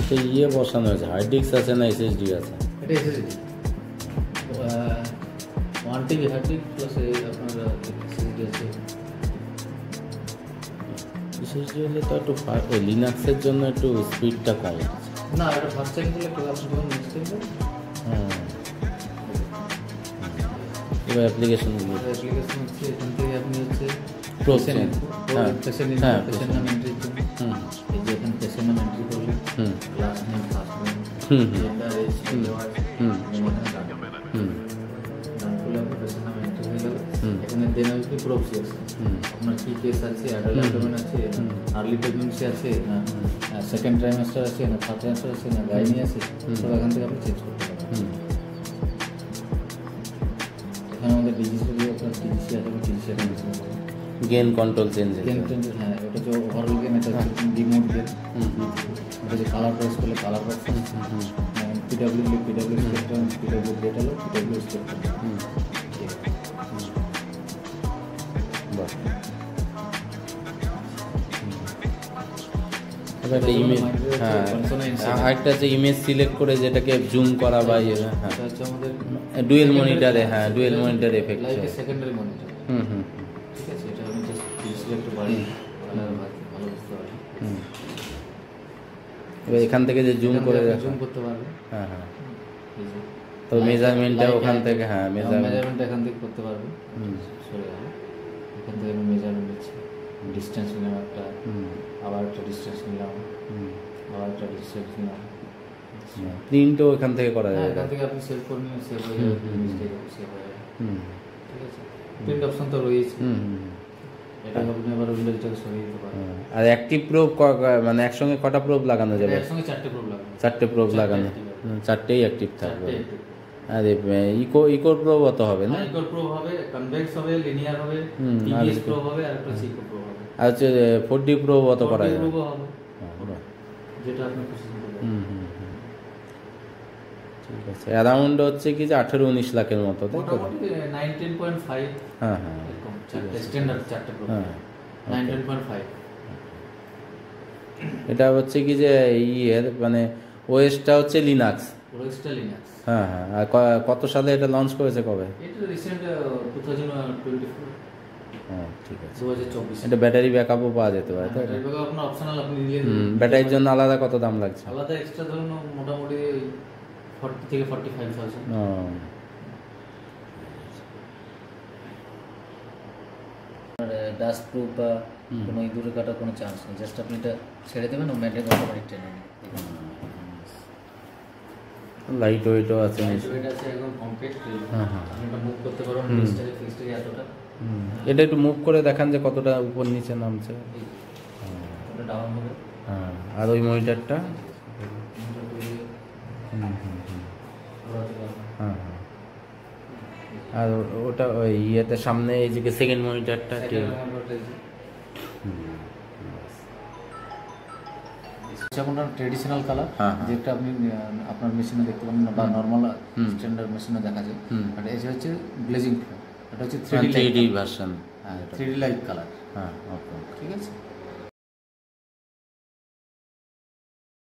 সেই ইয়ে বসানো হয়েছে, হার্ড ডিস্ক আছে না এসএসডি আছে? এটা SSD 1 TB hard disk plus আপনার এসএসডি আছে। এসএসডি হলে তো একটু লিনাক্সের জন্য একটু স্পিডটা কম। না, এটা ফার্স্ট টাইম বলে আপনি যখন নেক্সট টাইম এবার অ্যাপ্লিকেশনগুলো হচ্ছে এখান থেকে আপনি হচ্ছে পেশেন্ট নাম এন্ট্রি করবেন। এই যে এখানে পেশেন্ট নাম এন্ট্রি করবেন, last name, first name, gender, age, নাম করলে আপনার পেশেন্ট নাম এন্ট্রি হয়ে গেল। এখানে দেন আসবে প্রুফ সিলেকশন, আপনার কি কেস আছে, অ্যাডাল্ট অ্যাবডোমেন আছে, আর্লি প্রেগন্যান্সি আছে, না সেকেন্ড ট্রাইমেস্টার আছে, না থার্ড ট্রাইমেস্টার আছে, না গাইনি আছে, সব এখান থেকে আপনি চেঞ্জ করতে পারবেন। এখানে আমাদের ডিজিসি আপনার ডিজিসি আছে, ডিজিসি গেন কন্ট্রোল চেঞ্জ, হ্যাঁ, ওটা যে ওভারঅল গেম, এটা হচ্ছে রিমোট গেম। এটা যে কালার প্রেস করলে কালার পাচ্ছেন, পিডব্লিউ স্পেকট্রাম, পিডব্লিউ ডেটা হলো পিডব্লিউ স্পেকট্রাম। একটা ইমেজ, হ্যাঁ আরেকটা আছে ইমেজ সিলেক্ট করে যেটাকে জুম করা বা ইয়ে, হ্যাঁ হচ্ছে আমাদের ডুয়েল মনিটরে, হ্যাঁ dual monitor effect, like secondary monitor. ঠিক আছে, এটা আমি জাস্ট ডিসপ্লে একটু বাড়িয়ে ভালো বুঝতে পারি। এবার এখান থেকে যে জুম করে জুম করতে পারবে, হ্যাঁ হ্যাঁ, তো মেজারমেন্টটা ওখান থেকে, হ্যাঁ মেজারমেন্ট এখান থেকে করতে পারবে। সরে গেল, এখান থেকে আমি মেজারমেন্ট নিচ্ছি, ডিস্টেন্স নিলাম একটা, আবার একটা ডিস্টেন্স নিলাম, আবার একটা ডিস্টেন্স নিলাম। প্রিন্টও এখান থেকে করা যায়, এখান থেকে আপনি সেভ করে নিয়ে সেভ হয়ে যাবে, মিস্টেক সেভ হয়ে যাবে। ঠিক আছে, প্রিন্ট অপশন তো রয়েছে, এটা আপনি আবার উইন্ডোজটাকে সরিয়ে দিতে পারেন। আর অ্যাক্টিভ প্রোব মানে একসঙ্গে কটা প্রোব লাগানো যাবে? একসঙ্গে 4টে প্রোব লাগানো, 4টে প্রোব লাগানো, 4টেই অ্যাক্টিভ থাকবে। আর ইকো প্রোব তো হবে না? ইকো প্রোব হবে, কনভেক্স হবে, লিনিয়ার হবে, টিভিএস প্রোব হবে, আর একটা ইকো প্রোব হবে। আর হচ্ছে 4D প্রোব তো করা যাবে, যেটা আপনি পছন্দ করবেন। ঠিক আছে, অ্যারাউন্ড হচ্ছে কি যে 18-19 লাখের মতো, তাই তো? 19.5, হ্যাঁ হ্যাঁ, এরকম স্ট্যান্ডার্ড 4টে প্রোব, 19.5। এটা হচ্ছে কি যে ইয়ের মানে ওএসটা হচ্ছে লিনাক্স, হ্যাঁ হ্যাঁ। আর কত সালে এটা লঞ্চ করেছে, কবে? এটা রিসেন্ট 2024। হ্যাঁ ঠিক আছে, 2024। এটা ব্যাটারি ব্যাকআপও পাওয়া যেতে পারে, তাই? ব্যাটারি ব্যাকআপ আপনার অপশনাল, আপনি নিলে ব্যাটারির জন্য আলাদা কত দাম লাগছে? আলাদা এক্সট্রা ধরুন মোটামুটি 40 থেকে 45,000। ডাস্ট প্রুফ বা কোনো ইঁদুরে কাটার কোনো চান্স নেই, জাস্ট আপনি এটা ছেড়ে দেবেন, ও ম্যাগনেট অটোমেটিক টেনে নেবে। লাইট ওয়েটও আছে, এটা আছে একদম কমপ্যাক্ট। হ্যাঁ হ্যাঁ, আপনি এটা মুভ করতে পারেন, ফিক্সড এতটা। এটা একটু মুভ করে দেখান যে কতটা উপর নিচে নামছে। এটা ডাউন হবে, হ্যাঁ। আর ওই মনিটরটা, হ্যাঁ হ্যাঁ। আর ওটা ওই ইয়েতে সামনে এই যে সেকেন্ড মনিটরটা, ঠিক আছে। কোনটা ট্রেডিশনাল কালার, যেটা আপনি আপনার মেশিনে দেখতে পাবেন বা নরমাল স্ট্যান্ডার্ড মেশিনে দেখা যায়। আর এই হচ্ছে ব্লেজিং ফ্লো, এটা হচ্ছে 3D ভার্সন, হ্যাঁ 3D লাইট কালার। হ্যাঁ ওকে, ঠিক আছে।